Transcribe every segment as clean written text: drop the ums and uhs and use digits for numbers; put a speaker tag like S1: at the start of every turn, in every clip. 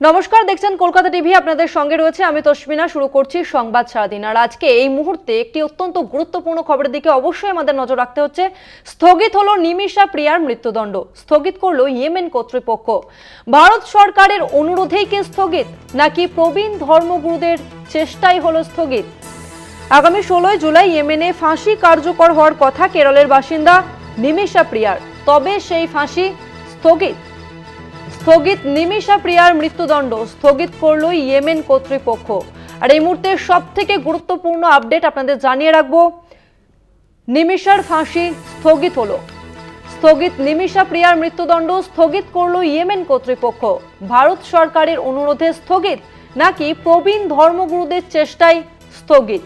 S1: নমস্কার, দেখছেন কলকাতা টিভি। আপনাদের সঙ্গে রয়েছে আমি তসমিনা। শুরু করছি সংবাদ সারাদিন। আর আজকে এই মুহূর্তে একটি অত্যন্ত গুরুত্বপূর্ণ খবরের দিকে অবশ্যই আমাদের নজর রাখতে হচ্ছে। স্থগিত হলো নিমিষা প্রিয়ার মৃত্যুদণ্ড। স্থগিত করলো ইয়েমেন কর্তৃপক্ষ। ভারত সরকারের অনুরোধেই কি স্থগিত, নাকি প্রবীণ ধর্মগুরুদের চেষ্টাই হলো স্থগিত? আগামী 16 জুলাই ইয়েমেনে ফাঁসি কার্যকর হওয়ার কথা কেরলের বাসিন্দা নিমিষা প্রিয়ার। তবে সেই ফাঁসি স্থগিত নিমিষা প্রিয়ার মৃত্যুদণ্ড স্থগিত করলো ইয়েমেন কর্তৃপক্ষ। আর এই মুহূর্তে সব থেকে গুরুত্বপূর্ণ আপডেট আপনাদের জানিয়ে রাখবো। নিমিষার ফাঁসি স্থগিত হলো। নিমিষা প্রিয়ার মৃত্যুদণ্ড স্থগিত করলো ইয়েমেন কর্তৃপক্ষ। ভারত সরকারের অনুরোধে স্থগিত, নাকি প্রবীণ ধর্মগুরুদের চেষ্টায় স্থগিত?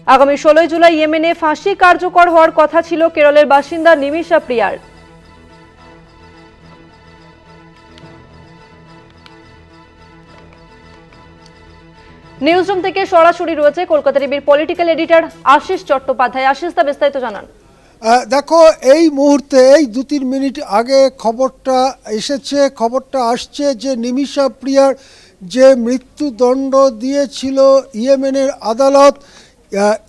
S1: আগামী 16 জুলাই ইয়েমেনে ফাঁসি কার্যকর হওয়ার কথা ছিল কেরলের বাসিন্দা নিমিষা প্রিয়ার। নিউজরুম থেকে সরাসরি রয়েছে কলকাতা টিভির পলিটিক্যাল এডিটর আশিস চট্টোপাধ্যায়। আশিস, তা বিস্তারিত জানান।
S2: দেখো, এই মুহূর্তে এই 2-3 মিনিট আগে খবরটা আসছে যে নিমিষা প্রিয়ার যে মৃত্যুদণ্ড দিয়েছিল ইয়েমেনের আদালত,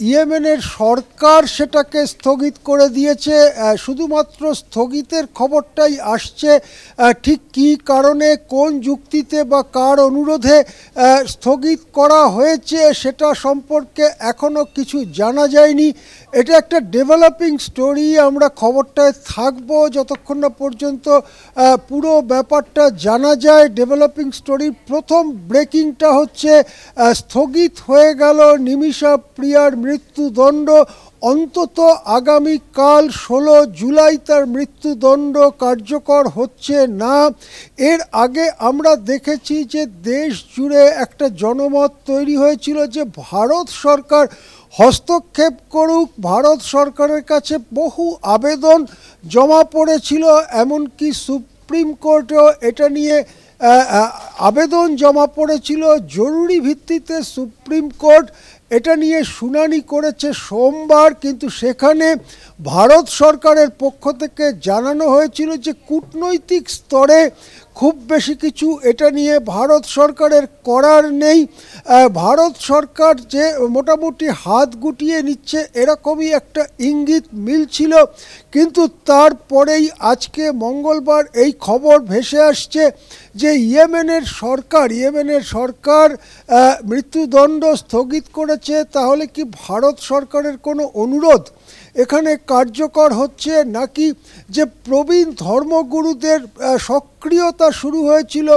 S2: ইয়েমেনের সরকার সেটাকে স্থগিত করে দিয়েছে। শুধুমাত্র স্থগিতের খবরটাই আসছে, ঠিক কী কারণে, কোন যুক্তিতে বা কার অনুরোধে স্থগিত করা হয়েছে সেটা সম্পর্কে এখনও কিছু জানা যায়নি। এটা একটা ডেভেলপিং স্টোরি। আমরা খবরটায় থাকবো যতক্ষণ না পর্যন্ত পুরো ব্যাপারটা জানা যায়। ডেভেলপিং স্টোরির প্রথম ব্রেকিংটা হচ্ছে স্থগিত হয়ে গেল নিমিষা প্রিয়ার মৃত্যুদণ্ড। অন্তত আগামীকাল 16 জুলাই তার মৃত্যুদণ্ড কার্যকর হচ্ছে না। এর আগে আমরা দেখেছি যে দেশ জুড়ে একটা জনমত তৈরি হয়েছিল যে ভারত সরকার হস্তক্ষেপ করুক। ভারত সরকারের কাছে বহু আবেদন জমা পড়েছিল, এমনকি সুপ্রিম কোর্টেও এটা নিয়ে আবেদন জমা পড়েছিল। জরুরি ভিত্তিতে সুপ্রিম কোর্ট এটা নিয়ে শুনানি করেছে সোমবার, কিন্তু সেখানে ভারত সরকারের পক্ষ থেকে জানানো হয়েছিল যে কূটনৈতিক স্তরে খুব বেশি কিছু এটা নিয়ে ভারত সরকারের করার নেই। ভারত সরকার যে মোটামুটি হাত গুটিয়ে নিচ্ছে এরকমই একটা ইঙ্গিত মিলছিল। কিন্তু তারপরেই আজকে মঙ্গলবার এই খবর ভেসে আসছে যে ইয়েমেনের সরকার মৃত্যুদণ্ড স্থগিত করেছে। তাহলে কি ভারত সরকারের কোনো অনুরোধ এখানে কার্যকর হচ্ছে, নাকি যে প্রবীণ ধর্মগুরুদের সক্রিয়তা শুরু হয়েছিল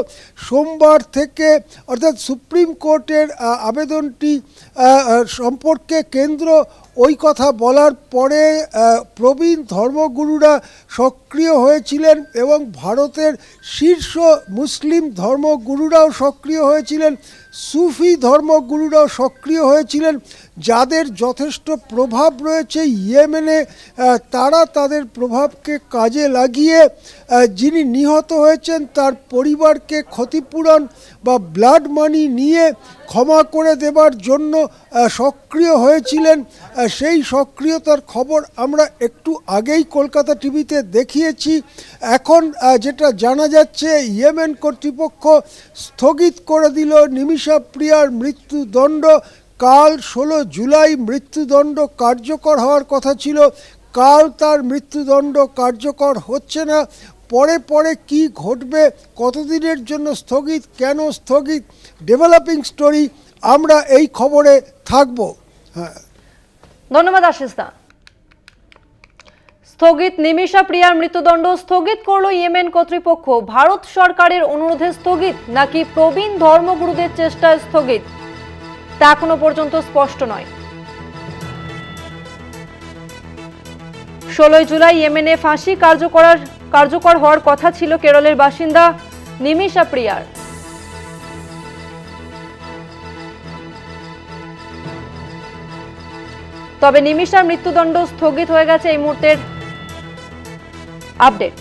S2: সোমবার থেকে, অর্থাৎ সুপ্রিম কোর্টের আবেদনটি সম্পর্কে কেন্দ্র ওই কথা বলার পরে প্রবীণ ধর্মগুরুরা সক্রিয় হয়েছিলেন এবং ভারতের শীর্ষ মুসলিম ধর্মগুরুরাও সক্রিয় হয়েছিলেন, সুফি ধর্মগুরুরাও সক্রিয় হয়েছিলেন, যাদের যথেষ্ট প্রভাব রয়েছে ইয়েমেনে। তারা তাদের প্রভাবকে কাজে লাগিয়ে যিনি নিহত হয়েছেন তার পরিবারকে ক্ষতিপূরণ বা ব্লাড মানি নিয়ে ক্ষমা করে দেবার জন্য সক্রিয় হয়েছিলেন। সেই সক্রিয়তার খবর আমরা একটু আগেই কলকাতা টিভিতে দেখিয়েছি। এখন যেটা জানা যাচ্ছে, ইয়েমেন কর্তৃপক্ষ স্থগিত করে দিল নিমিষা প্রিয়ার মৃত্যুদণ্ড। কাল 16 জুলাই মৃত্যুদণ্ড কার্যকর হওয়ার কথা ছিল, কাল তার মৃত্যুদণ্ড কার্যকর হচ্ছে না। পরে কি ঘটবে, কতদিনের জন্য স্থগিত, কেন স্থগিত, ডেভেলপিং স্টোরি, আমরা এই খবরে থাকব।
S1: ধন্যবাদ আশিস দা। স্থগিত নিমিষা প্রিয়ার মৃত্যুদণ্ড স্থগিত করলো ইয়েমেন কর্তৃপক্ষ। ভারত সরকারের অনুরোধে স্থগিত, নাকি প্রবীণ ধর্মগুরুদের চেষ্টায় স্থগিত, তা এখনো পর্যন্ত স্পষ্ট নয়। 16 জুলাই ইয়েমেনে ফাঁসি কার্যকর হওয়ার কথা ছিল কেরলের বাসিন্দা নিমিষা প্রিয়ার। তবে নিমিষার মৃত্যুদণ্ড স্থগিত হয়ে গেছে। এই মুহূর্তের আপডেট।